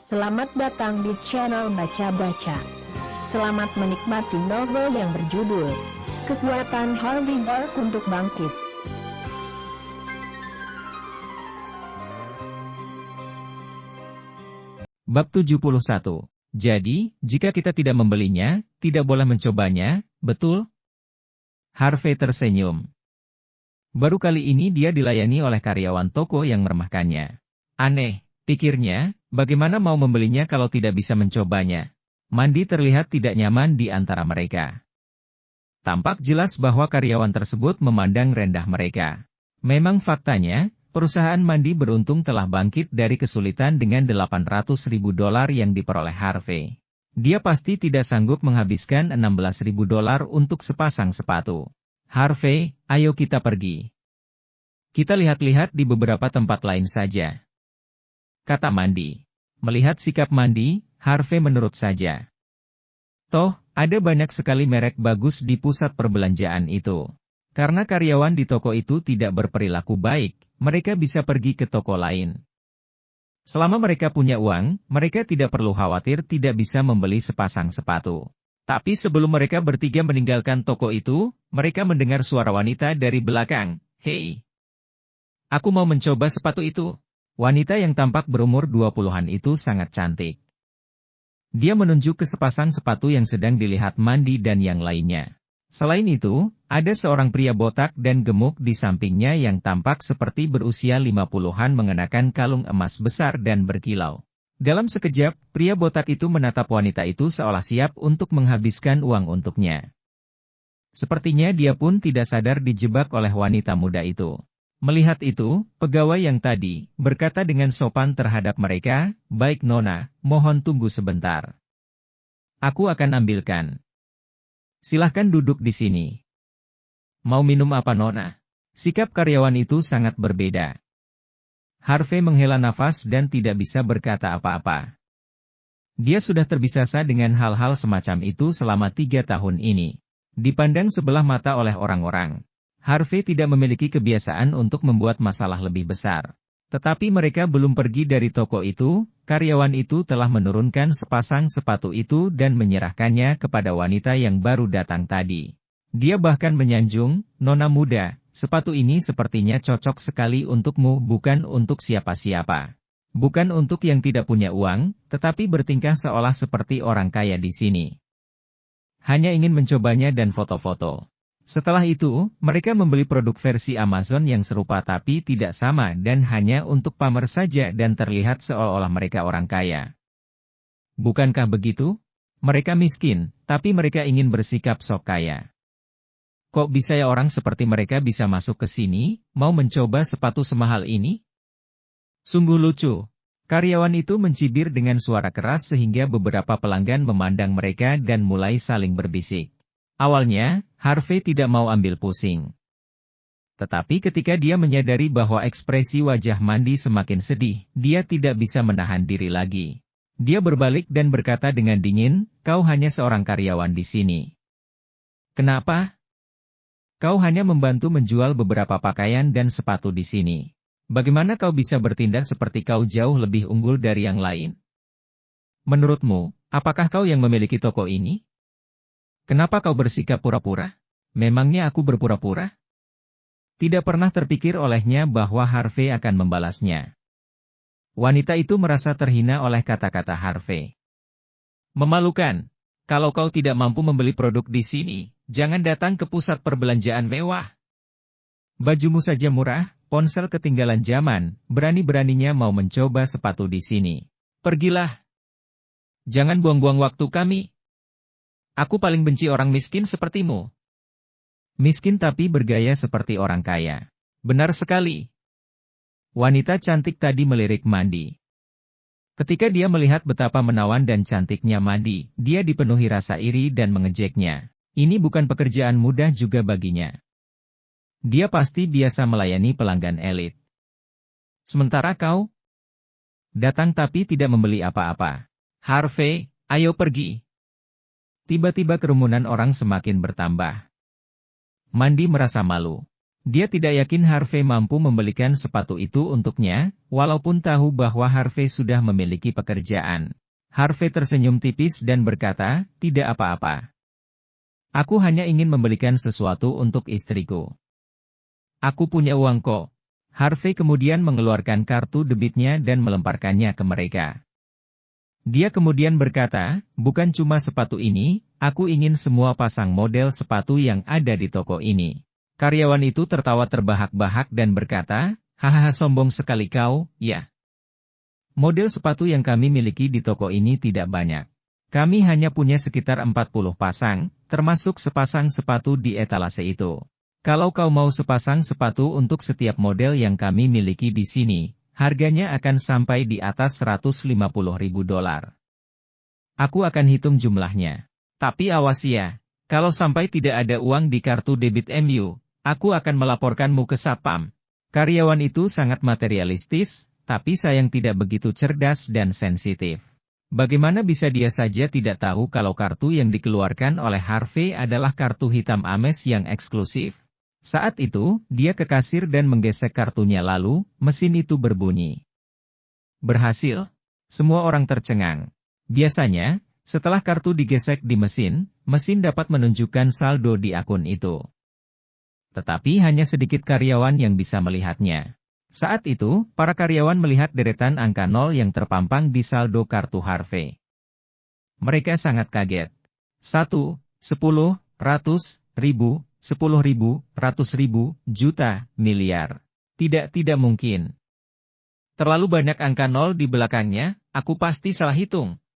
Selamat datang di channel Baca Baca. Selamat menikmati novel yang berjudul Kekuatan Harvey Dark untuk Bangkit. Bab 71. Jadi, jika kita tidak membelinya, tidak boleh mencobanya, betul? Harvey tersenyum. Baru kali ini dia dilayani oleh karyawan toko yang meremehkannya. Aneh, pikirnya, bagaimana mau membelinya kalau tidak bisa mencobanya? Mandy terlihat tidak nyaman di antara mereka. Tampak jelas bahwa karyawan tersebut memandang rendah mereka. Memang faktanya, perusahaan Mandy beruntung telah bangkit dari kesulitan dengan $800.000 yang diperoleh Harvey. Dia pasti tidak sanggup menghabiskan $16.000 untuk sepasang sepatu. Harvey, ayo kita pergi. Kita lihat-lihat di beberapa tempat lain saja, kata Mandy. Melihat sikap Mandy, Harvey menurut saja. Toh, ada banyak sekali merek bagus di pusat perbelanjaan itu. Karena karyawan di toko itu tidak berperilaku baik, mereka bisa pergi ke toko lain. Selama mereka punya uang, mereka tidak perlu khawatir tidak bisa membeli sepasang sepatu. Tapi sebelum mereka bertiga meninggalkan toko itu, mereka mendengar suara wanita dari belakang. Hei! Aku mau mencoba sepatu itu. Wanita yang tampak berumur 20-an itu sangat cantik. Dia menunjuk ke sepasang sepatu yang sedang dilihat Mandy dan yang lainnya. Selain itu, ada seorang pria botak dan gemuk di sampingnya yang tampak seperti berusia 50-an mengenakan kalung emas besar dan berkilau. Dalam sekejap, pria botak itu menatap wanita itu seolah siap untuk menghabiskan uang untuknya. Sepertinya dia pun tidak sadar dijebak oleh wanita muda itu. Melihat itu, pegawai yang tadi berkata dengan sopan terhadap mereka, "Baik Nona, mohon tunggu sebentar. Aku akan ambilkan. Silahkan duduk di sini." "Mau minum apa Nona?" Sikap karyawan itu sangat berbeda. Harvey menghela nafas dan tidak bisa berkata apa-apa. Dia sudah terbiasa dengan hal-hal semacam itu selama 3 tahun ini. Dipandang sebelah mata oleh orang-orang. Harvey tidak memiliki kebiasaan untuk membuat masalah lebih besar. Tetapi mereka belum pergi dari toko itu, karyawan itu telah menurunkan sepasang sepatu itu dan menyerahkannya kepada wanita yang baru datang tadi. Dia bahkan menyanjung, "Nona muda, sepatu ini sepertinya cocok sekali untukmu, bukan untuk siapa-siapa. Bukan untuk yang tidak punya uang, tetapi bertingkah seolah seperti orang kaya di sini. Hanya ingin mencobanya dan foto-foto." Setelah itu, mereka membeli produk versi Amazon yang serupa tapi tidak sama dan hanya untuk pamer saja dan terlihat seolah-olah mereka orang kaya. Bukankah begitu? Mereka miskin, tapi mereka ingin bersikap sok kaya. Kok bisa ya orang seperti mereka bisa masuk ke sini, mau mencoba sepatu semahal ini? Sungguh lucu. Karyawan itu mencibir dengan suara keras sehingga beberapa pelanggan memandang mereka dan mulai saling berbisik. Awalnya, Harvey tidak mau ambil pusing. Tetapi ketika dia menyadari bahwa ekspresi wajah Mandy semakin sedih, dia tidak bisa menahan diri lagi. Dia berbalik dan berkata dengan dingin, "Kau hanya seorang karyawan di sini. Kenapa? Kau hanya membantu menjual beberapa pakaian dan sepatu di sini. Bagaimana kau bisa bertindak seperti kau jauh lebih unggul dari yang lain? Menurutmu, apakah kau yang memiliki toko ini? Kenapa kau bersikap pura-pura? Memangnya aku berpura-pura?" Tidak pernah terpikir olehnya bahwa Harvey akan membalasnya. Wanita itu merasa terhina oleh kata-kata Harvey. "Memalukan. Kalau kau tidak mampu membeli produk di sini, jangan datang ke pusat perbelanjaan mewah. Bajumu saja murah, ponsel ketinggalan zaman, berani-beraninya mau mencoba sepatu di sini. Pergilah. Jangan buang-buang waktu kami. Aku paling benci orang miskin sepertimu." Miskin tapi bergaya seperti orang kaya. Benar sekali. Wanita cantik tadi melirik Mandy. Ketika dia melihat betapa menawan dan cantiknya Mandy, dia dipenuhi rasa iri dan mengejeknya. Ini bukan pekerjaan mudah juga baginya. Dia pasti biasa melayani pelanggan elit. Sementara kau datang tapi tidak membeli apa-apa. Harvey, ayo pergi. Tiba-tiba kerumunan orang semakin bertambah. Mandy merasa malu. Dia tidak yakin Harvey mampu membelikan sepatu itu untuknya, walaupun tahu bahwa Harvey sudah memiliki pekerjaan. Harvey tersenyum tipis dan berkata, "Tidak apa-apa. Aku hanya ingin membelikan sesuatu untuk istriku. Aku punya uang kok." Harvey kemudian mengeluarkan kartu debitnya dan melemparkannya ke mereka. Dia kemudian berkata, "Bukan cuma sepatu ini, aku ingin semua pasang model sepatu yang ada di toko ini." Karyawan itu tertawa terbahak-bahak dan berkata, "Hahaha, sombong sekali kau, ya. Model sepatu yang kami miliki di toko ini tidak banyak. Kami hanya punya sekitar 40 pasang, termasuk sepasang sepatu di etalase itu. Kalau kau mau sepasang sepatu untuk setiap model yang kami miliki di sini, harganya akan sampai di atas $150.000. Aku akan hitung jumlahnya. Tapi awas ya, kalau sampai tidak ada uang di kartu debit MU, aku akan melaporkanmu ke Satpam." Karyawan itu sangat materialistis, tapi sayang tidak begitu cerdas dan sensitif. Bagaimana bisa dia saja tidak tahu kalau kartu yang dikeluarkan oleh Harvey adalah kartu hitam Ames yang eksklusif? Saat itu, dia ke kasir dan menggesek kartunya lalu, mesin itu berbunyi. Berhasil? Semua orang tercengang. Biasanya, setelah kartu digesek di mesin, mesin dapat menunjukkan saldo di akun itu. Tetapi hanya sedikit karyawan yang bisa melihatnya. Saat itu, para karyawan melihat deretan angka 0 yang terpampang di saldo kartu Harvey. Mereka sangat kaget. 1, 10, ratus, ribu, 10.000, ratus ribu, juta, miliar. Tidak mungkin. Terlalu banyak angka 0 di belakangnya, aku pasti salah hitung.